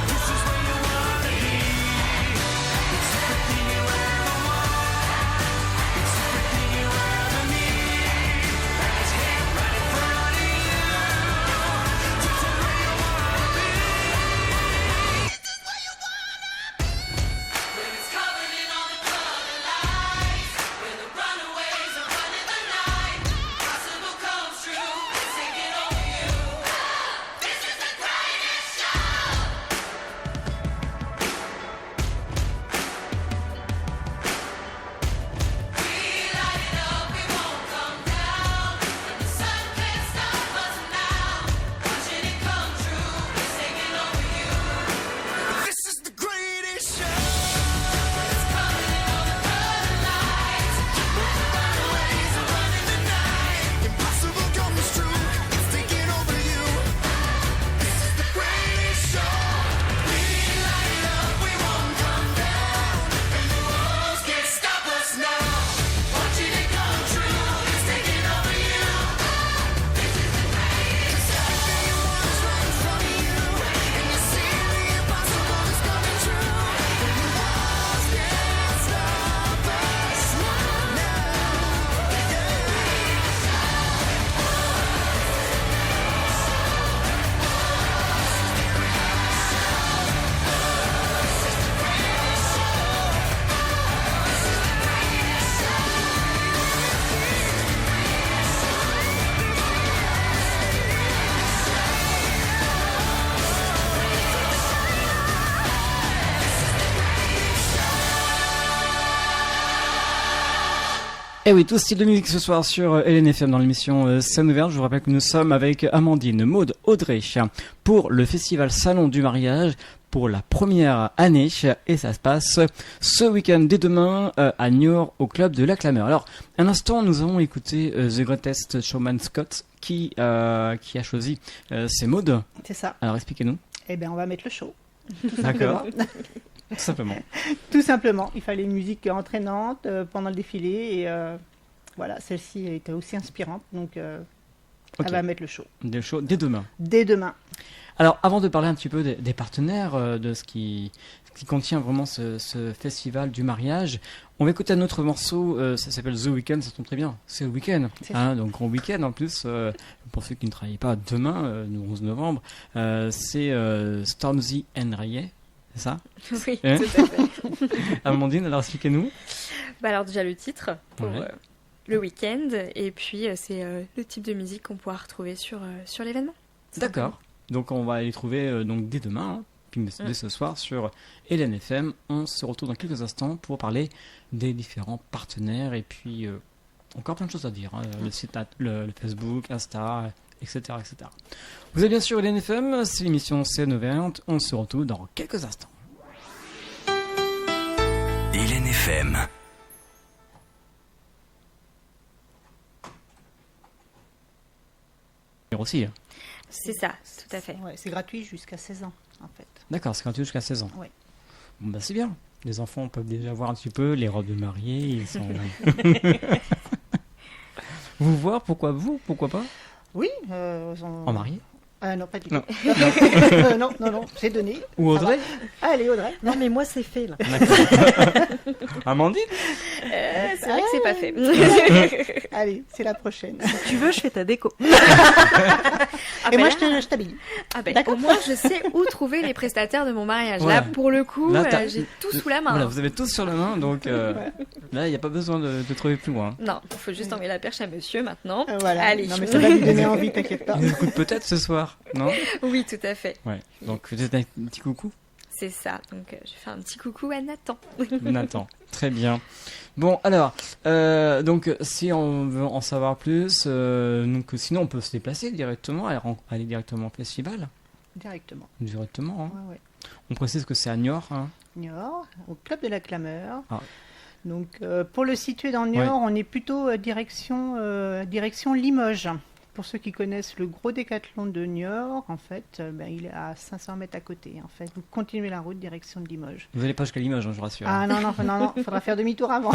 This is where you wanna be. It's everything you ever want. It's everything you ever need. It's here right in front of you. This is where you wanna be. This is where you wanna be. When it's covered in all the colored lights, when the runaways are running the night, impossible comes true, it's taking over you. This is the greatest show. We light it up, we won't come down, and the sun can't stop us now. Watching it come true, it's taking over you. This is the greatest show. It's coming in all the colored lights, where the runaways are running the night. Impossible comes true, it's taking over you. This is the greatest show. We light it up, we won't come down, and the walls can't stop us now. Watching it come true, it's taking over you. This is the greatest show. Everything you want is right in front of you, and you see the impossible is coming true. And the walls can't stop us now. Et oui, tout style de musique ce soir sur LNFM dans l'émission Scène ouverte. Je vous rappelle que nous sommes avec Amandine, Maud, Audrey pour le festival Salon du mariage pour la première année et ça se passe ce week-end dès demain à Niort au club de la Clameur. Alors, un instant, nous avons écouté The Greatest Showman Scott qui a choisi ces Maud. C'est ça. Alors, expliquez-nous. Eh bien, on va mettre le show. D'accord. Tout simplement. Tout simplement. Il fallait une musique entraînante pendant le défilé et voilà, celle-ci était aussi inspirante. Donc, Ok. elle va mettre le show. Des shows dès demain. Dès demain. Alors, avant de parler un petit peu des partenaires, de ce qui contient vraiment ce festival du mariage, on va écouter un autre morceau, ça s'appelle The Weeknd, ça tombe très bien, c'est le week-end, hein, donc grand week-end en plus, pour ceux qui ne travaillent pas demain, le 11 novembre, c'est Stormzy and Ray, c'est ça? Oui, Hein tout à fait. Amandine, alors expliquez-nous. Bah alors déjà le titre pour Ouais. le week-end, et puis c'est le type de musique qu'on pourra retrouver sur l'événement. D'accord. Donc on va les trouver donc dès demain, hein, puis dès ce soir sur Hélène FM. On se retrouve dans quelques instants pour parler des différents partenaires et puis encore plein de choses à dire. Hein, le site, le Facebook, Insta, etc., etc. Vous êtes bien sûr Hélène FM, c'est l'émission Scène Ouverte. On se retrouve dans quelques instants. Hélène FM. Aussi. Hein. C'est ça, tout à fait. Ouais, c'est gratuit jusqu'à 16 ans, en fait. D'accord, c'est gratuit jusqu'à 16 ans. Ouais. Bon, bah c'est bien. Les enfants peuvent déjà voir un petit peu les robes de mariée. Ils sont... Vous voir, pourquoi pas? Oui. En mariée? Non, pas du tout. Non. Non, c'est donné. Ou Audrey? Allez, Audrey. Non, mais moi, c'est fait, là. Amandine? C'est vrai que c'est pas fait. Allez, c'est la prochaine. Si tu veux, je fais ta déco. Et moi, je t'habille. Ah ben, D'accord. au moins, je sais où trouver les prestataires de mon mariage. Voilà. Là, pour le coup, Là, t'as- j'ai tout sous la main. Voilà, vous avez tous sur la main, donc là, il n'y a pas besoin de trouver plus loin. Non, il faut juste envoyer la perche à monsieur maintenant. Voilà. Allez. Non, mais ça va lui donner envie, t'inquiète pas. Il nous écoute peut-être ce soir, non? Oui, tout à fait. Ouais, donc peut-être un petit coucou. C'est ça. Donc, je vais faire un petit coucou à Nathan. Nathan, très bien. Bon, alors, donc si on veut en savoir plus, donc, sinon on peut se déplacer directement, aller directement au festival. Directement. Directement, hein. Ouais. On précise que c'est à Niort. Hein. Niort, au Club de la Clameur. Ah. Donc, pour le situer dans Niort, on est plutôt direction Limoges. Pour ceux qui connaissent le gros décathlon de Niort, en fait, il est à 500 mètres à côté. En fait, vous continuez la route direction de Limoges. Vous n'allez pas jusqu'à Limoges, hein, je vous rassure. Ah non, il faudra faire demi-tour avant.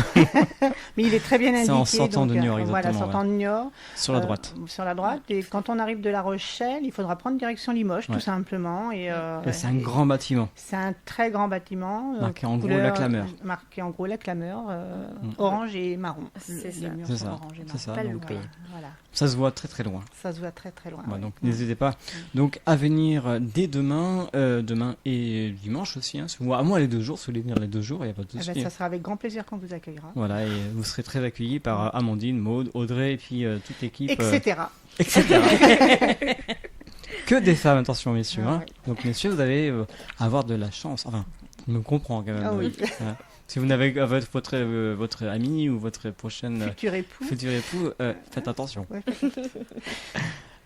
Mais il est très bien indiqué. C'est en sortant de Niort, Voilà, exactement, sortant de Niort. Sur la droite. Sur la droite. Et quand on arrive de La Rochelle, il faudra prendre direction Limoges, Ouais. tout simplement. Et, C'est un grand bâtiment. C'est un très grand bâtiment. Marqué en gros couleur- la Clameur. Marqué en gros la Clameur, orange et marron. C'est Les ça. murs C'est sont ça. orange et C'est marron. ça. Pas le donc, louper. Voilà. ça se voit très très loin. Ça se voit très très loin. Ouais, ouais. donc n'hésitez pas. Donc à venir dès demain, demain et dimanche aussi. Hein, à moi les 2 jours, si vous voulez venir les 2 jours, il n'y a pas de Eh souci. ben, ça sera avec grand plaisir qu'on vous accueillera. Voilà, et vous serez très accueillis par Amandine, Maude, Audrey et puis toute l'équipe. Etc. Etc. Que des femmes, attention messieurs. Ah, Hein. ouais. Donc messieurs, vous allez avoir de la chance. Enfin, je me comprends quand même. Ah oui. Voilà. Si vous n'avez votre ami ou votre prochaine Futur époux. futur époux, faites attention. Ouais.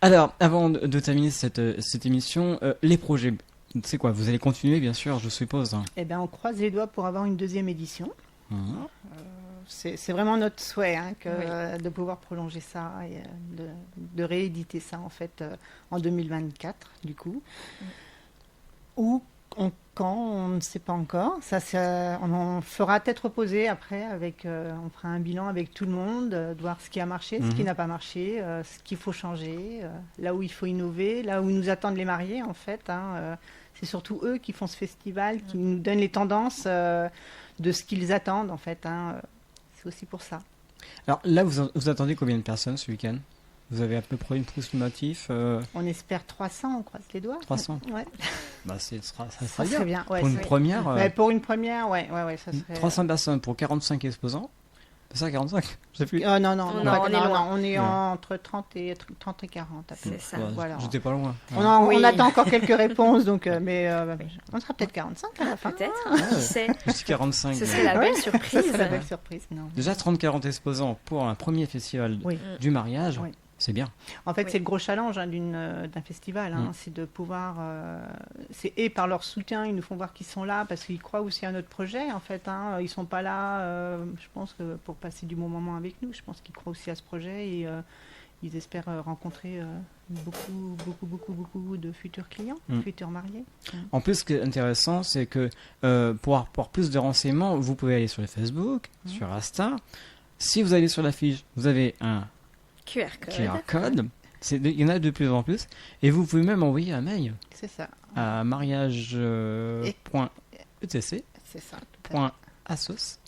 Alors, avant de terminer cette émission, les projets, c'est quoi? Vous allez continuer, bien sûr, je suppose. Hein. Eh ben, on croise les doigts pour avoir une deuxième édition. Mhm. C'est vraiment notre souhait que, Oui. de pouvoir prolonger ça et de rééditer ça en fait en 2024 du coup. Ou quand, on ne sait pas encore. On fera tête reposée après avec, on fera un bilan avec tout le monde, de voir ce qui a marché, ce qui Mhm. n'a pas marché, ce qu'il faut changer, là où il faut innover, là où nous attendent les mariés en fait. C'est surtout eux qui font ce festival, qui nous donnent les tendances de ce qu'ils attendent en fait. C'est aussi pour ça. Alors là, vous attendez combien de personnes ce week-end? Vous avez à peu près une approximatif On espère 300, on croise les doigts. 300. Ouais. Bah, ça sera Ça bien. serait bien. Ouais, Pour une c'est- première, Ouais, pour une première, ouais, ça serait. 300 personnes pour 45 exposants. C'est ça, 45? Je sais plus. Non, Non, on est loin. on est Ouais. entre 30 et 40 à peu C'est près. ça. Ouais, Voilà. J'étais pas loin. On Oui. attend encore quelques réponses, donc, mais on sera peut-être 45 à la fin. Peut-être, qui sait. Je dis 45. Ce serait la Ouais. belle Ça surprise. serait la belle surprise. Non. Déjà 30-40 exposants pour un premier festival Oui. du mariage, Oui. c'est bien. En fait, Oui. c'est le gros challenge d'un festival, Mm. c'est de pouvoir, et par leur soutien, ils nous font voir qu'ils sont là parce qu'ils croient aussi à notre projet. En fait, ils sont pas là, je pense que pour passer du bon moment avec nous. Je pense qu'ils croient aussi à ce projet et ils espèrent rencontrer beaucoup de futurs clients, Mm. futurs mariés. En plus, ce qui est intéressant, c'est que pour avoir plus de renseignements, vous pouvez aller sur le Facebook, sur Insta. Si vous allez sur la fiche, vous avez un QR code. QR code. Il y en a de plus en plus. Et vous pouvez même envoyer un mail C'est ça, à mariage.etc. c'est ça. tout à fait. .assos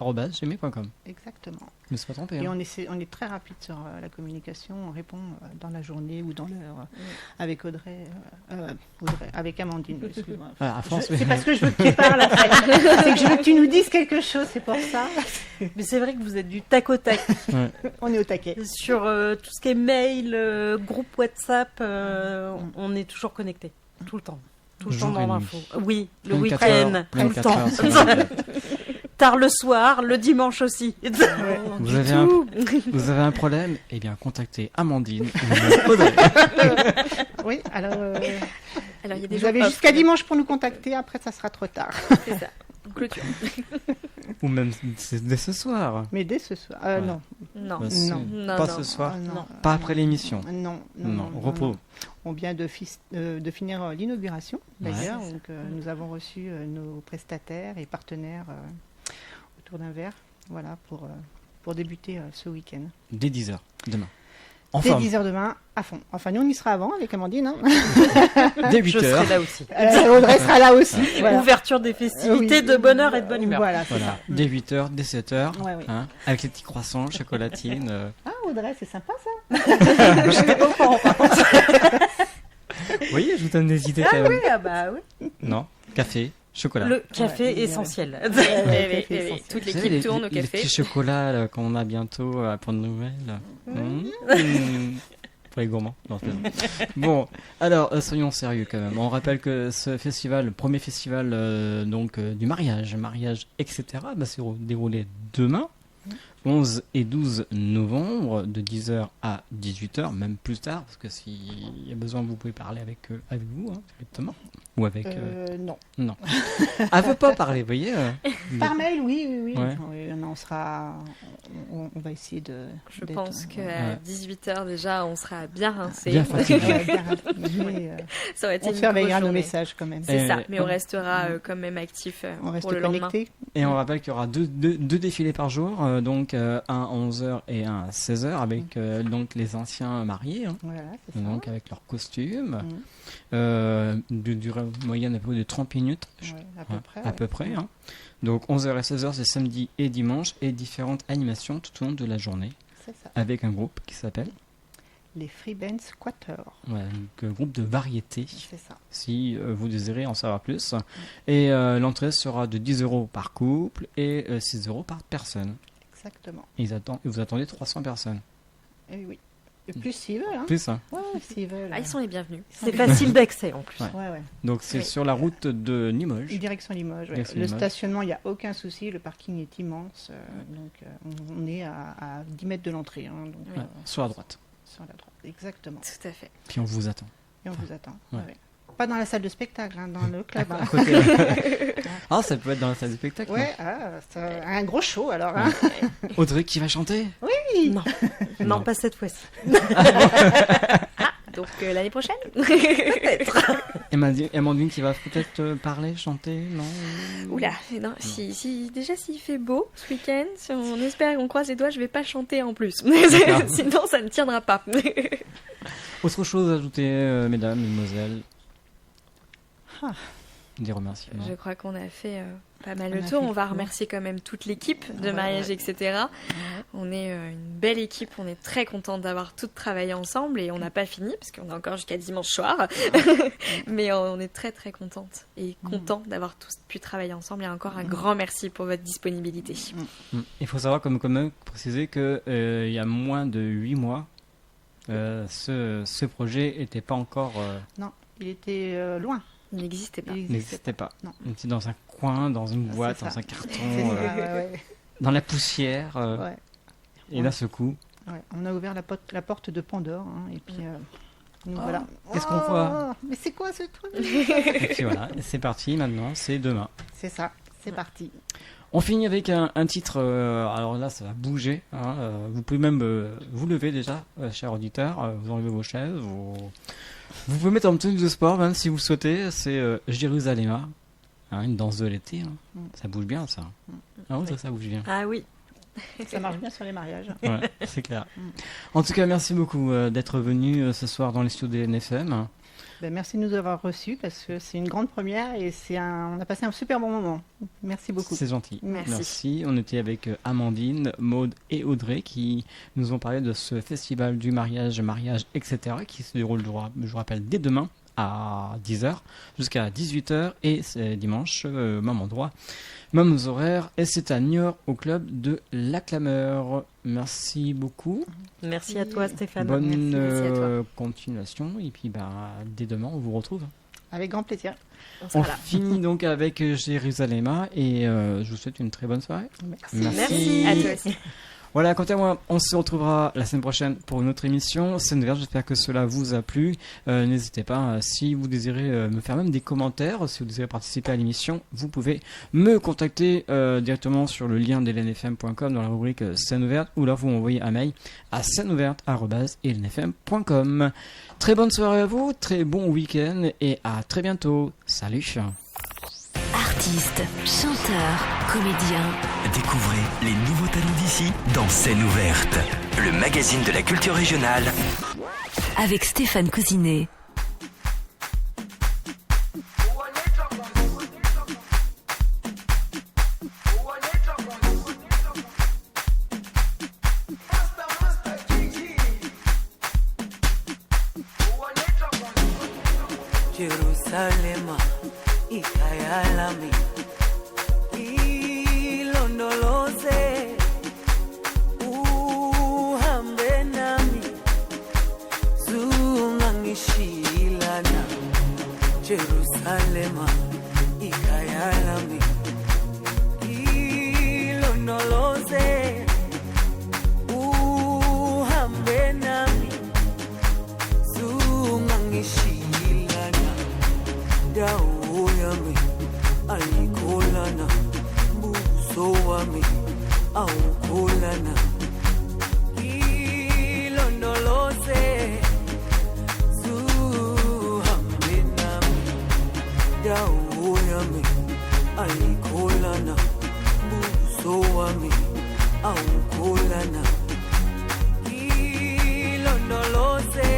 @gmail.com. Exactement. Je me suis pas trompé. Et Hein. on est très rapide sur la communication. On répond dans la journée ou dans l'heure avec Audrey, avec Amandine. Excuse-moi. Ah, à France, C'est parce que je veux que tu parles après. C'est que je veux que tu nous dises quelque chose, c'est pour ça. Mais c'est vrai que vous êtes du tac au tac. On est au taquet. Sur tout ce qui est mail, groupe WhatsApp, on est toujours connecté. Tout le temps. Tout le temps Jour et dans nuit. l'info. Oui, le 24 week-end, heures, tout le 24 temps. heures sur 24. Tard le soir, le dimanche aussi. Vous avez un problème? Eh bien, contactez Amandine ou Audrey. Oui, alors, Alors, il y a des vous jours avez off, jusqu'à quand même. dimanche pour nous contacter. Après, ça sera trop tard. C'est ça. On clôture. Ou même dès ce soir. Mais dès ce soir. Ouais. Non. Non. Bah, si. Non, Pas non. ce soir. Non. Pas après l'émission. Non, Repos. On vient de finir l'inauguration, d'ailleurs. Ouais. Donc, nous avons reçu nos prestataires et partenaires autour d'un verre, voilà, pour débuter ce week-end. Dès 10h demain. En Dès forme. 10h demain, à fond. Enfin, nous, on y sera avant avec Amandine. Hein. Dès Je serai 8h. là aussi. Audrey sera là aussi. Voilà. Ouverture des festivités Oui. de bonheur et de bonne humeur. Voilà, c'est Voilà. ça. Dès 8h, dès 7h. Ouais, oui. Hein, avec les petits croissants, chocolatines. Ah, Audrey, c'est sympa ça. Je n'étais pas au courant, par contre. Vous voyez, je vous donne des idées quand Ah même. oui, ah bah oui. Non, café, chocolat. Le café Ouais, essentiel. Eh oui, Café eh oui. essentiel. Toute Vous savez, l'équipe tourne au les café. petits chocolats là, qu'on a bientôt pour Noël. Pour les gourmands. Non, c'est pas vrai. Bon, alors soyons sérieux quand même. On rappelle que ce festival, le premier festival du mariage, etc., va se dérouler demain, 11 et 12 novembre, de 10h à 18h, même plus tard, parce que s'il y a besoin, vous pouvez parler avec vous, hein, directement. Ou avec... Non. Non. Elle veut pas parler, vous voyez Par mail, oui. Ouais. Oui, on va essayer de. Je d'être, pense qu'à Ouais. 18h déjà, on sera bien rincé. Bien fatigué. bien rapide, Ça aurait été on une surveillera grosse nos journée. messages quand même. C'est Et- ça, mais on restera quand même actif On reste pour le lendemain. connecté. Et on rappelle qu'il y aura deux défilés par jour, donc un à 11h et un à 16h, avec donc les anciens mariés, hein, Voilà, c'est ça. donc avec leurs costumes, Mhm. de durée moyenne à peu près de 30 minutes, Ouais, à peu près. à ouais. peu près. Hein. Donc 11h et 16h, c'est samedi et dimanche, et différentes animations tout au long de la journée, C'est ça. avec un groupe qui s'appelle, Les Free Bands Quator. donc, un groupe de variété, C'est ça. si vous désirez en savoir plus. Et l'entrée sera de 10 € par couple et 6 € par personne. Exactement. Vous attendez 300 personnes. Et oui. Et plus s'ils veulent. Hein. Plus, hein. Ouais, s'ils veulent. Ah, ils sont les bienvenus. C'est facile d'accès en plus. Ouais. Ouais. Donc c'est Oui. sur la route de Limoges. Direction Limoges. Ouais. Direction Le Limoges. stationnement, il n'y a aucun souci. Le parking est immense. On est à 10 mètres de l'entrée. Hein, donc, Ouais, sur la droite. sur la droite. Exactement. Tout à fait. Puis on vous attend. Et on vous attend. Ouais. Ouais. Pas dans la salle de spectacle, hein, dans le club. À Hein. côté. Ah, ça peut être dans la salle de spectacle. Ouais, c'est un gros show alors. Hein. non Audrey qui va chanter. Non, non, pas cette fois-ci. Donc l'année prochaine Amandine qui va peut-être parler, chanter, non Oula, non, déjà s'il fait beau ce week-end, si on espère, on croise les doigts, je vais pas chanter en plus. D'accord. Sinon ça ne tiendra pas. Autre chose à ajouter, mesdames, mesdemoiselles Ah. Des remerciements. Je crois qu'on a fait pas mal On le a tour. fait On va le tour. remercier quand même toute l'équipe de Ouais, mariage, ouais. etc. On est une belle équipe. On est très contents d'avoir toutes travaillé ensemble et on n'a pas fini parce qu'on a encore jusqu'à dimanche soir. Mais on est très très contentes et contents d'avoir tous pu travailler ensemble. Et encore un grand merci pour votre disponibilité. Il faut savoir, comme même préciser que il y a moins de 8 mois, ce projet n'était pas encore Non, il était loin. Il n'existait pas. Il n'existait pas. Non. Il était dans un coin, dans une C'est boîte, ça. dans un carton, C'est ça, ouais. dans la poussière. Ouais. Et d'un seul coup, Ouais. On a ouvert la porte de Pandore. Hein, et puis, nous, voilà. qu'est-ce qu'on voit? Mais c'est quoi ce truc? et puis voilà, c'est parti maintenant, c'est demain. C'est ça, c'est parti. On finit avec un titre, alors là ça va bouger, hein, vous pouvez même vous lever déjà, chers auditeurs, vous enlevez vos chaises, vous pouvez mettre en tenue de sport même si vous le souhaitez, c'est Jérusalem, hein, une danse de l'été, hein. Ça bouge bien ça. Ah oui, ça bouge bien. Ah oui. Ça marche bien sur les mariages. Ouais, c'est clair. En tout cas, merci beaucoup d'être venu ce soir dans les studios de NFM. Merci de nous avoir reçus parce que c'est une grande première et on a passé un super bon moment. Merci beaucoup. C'est gentil. Merci. On était avec Amandine, Maude et Audrey qui nous ont parlé de ce festival du mariage, etc. qui se déroule, je vous rappelle, dès demain à 10h jusqu'à 18h et c'est dimanche, même endroit, mêmes horaires, et c'est à Niort au club de l'Acclameur. Merci beaucoup. Merci à toi Stéphane. Bonne Merci à toi. continuation et puis dès demain on vous retrouve. Avec grand plaisir. On finit donc avec Jérusalem et je vous souhaite une très bonne soirée. Merci. À toi aussi. Voilà, quant à moi, on se retrouvera la semaine prochaine pour une autre émission. Scène verte, j'espère que cela vous a plu. N'hésitez pas, si vous désirez me faire même des commentaires, si vous désirez participer à l'émission, vous pouvez me contacter directement sur le lien d'LNFM.com dans la rubrique Scène ouverte, ou là vous m'envoyez un mail à sceneouverte@lnfm.com. Très bonne soirée à vous, très bon week-end et à très bientôt. Salut. Artistes, chanteurs, comédiens. Découvrez les nouveaux talents d'ici dans Scène ouverte, le magazine de la culture régionale. Avec Stéphane Cousinet. Jerusalema ikayalami ilondoloze uhambe nami zungangishilana Jerusalema ikayalami ilondoloze uhambe nami zungangishilana dawo yami ayikholana buso wami awukholana ilondoloze zuhambe nami dawo yami ayikholana buso wami awukholana ilondoloze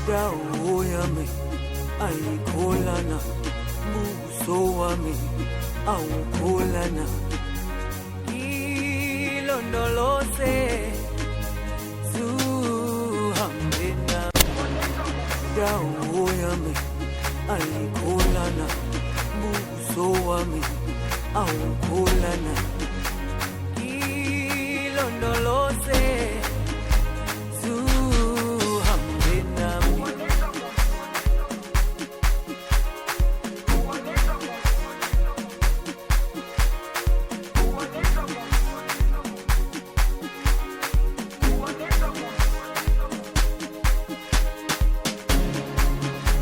dawo yami ayikholana buso wami awukholana ilondoloze zuhambe nami dawo yami ayikholana buso wami awukholana ilondoloze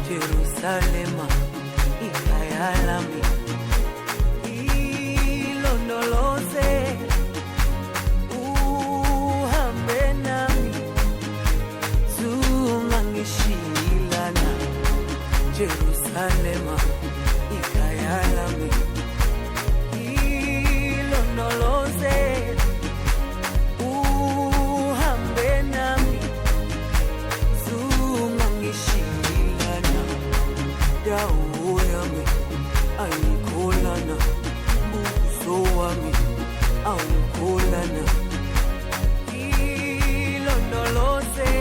Jerusalema ikayalami ilondoloze uhambe nami zungangishilana Jerusalema ikayalami ilondoloze uhambe nami zungangishilana dawo yami ayikholana buso wami awukholana ilondoloze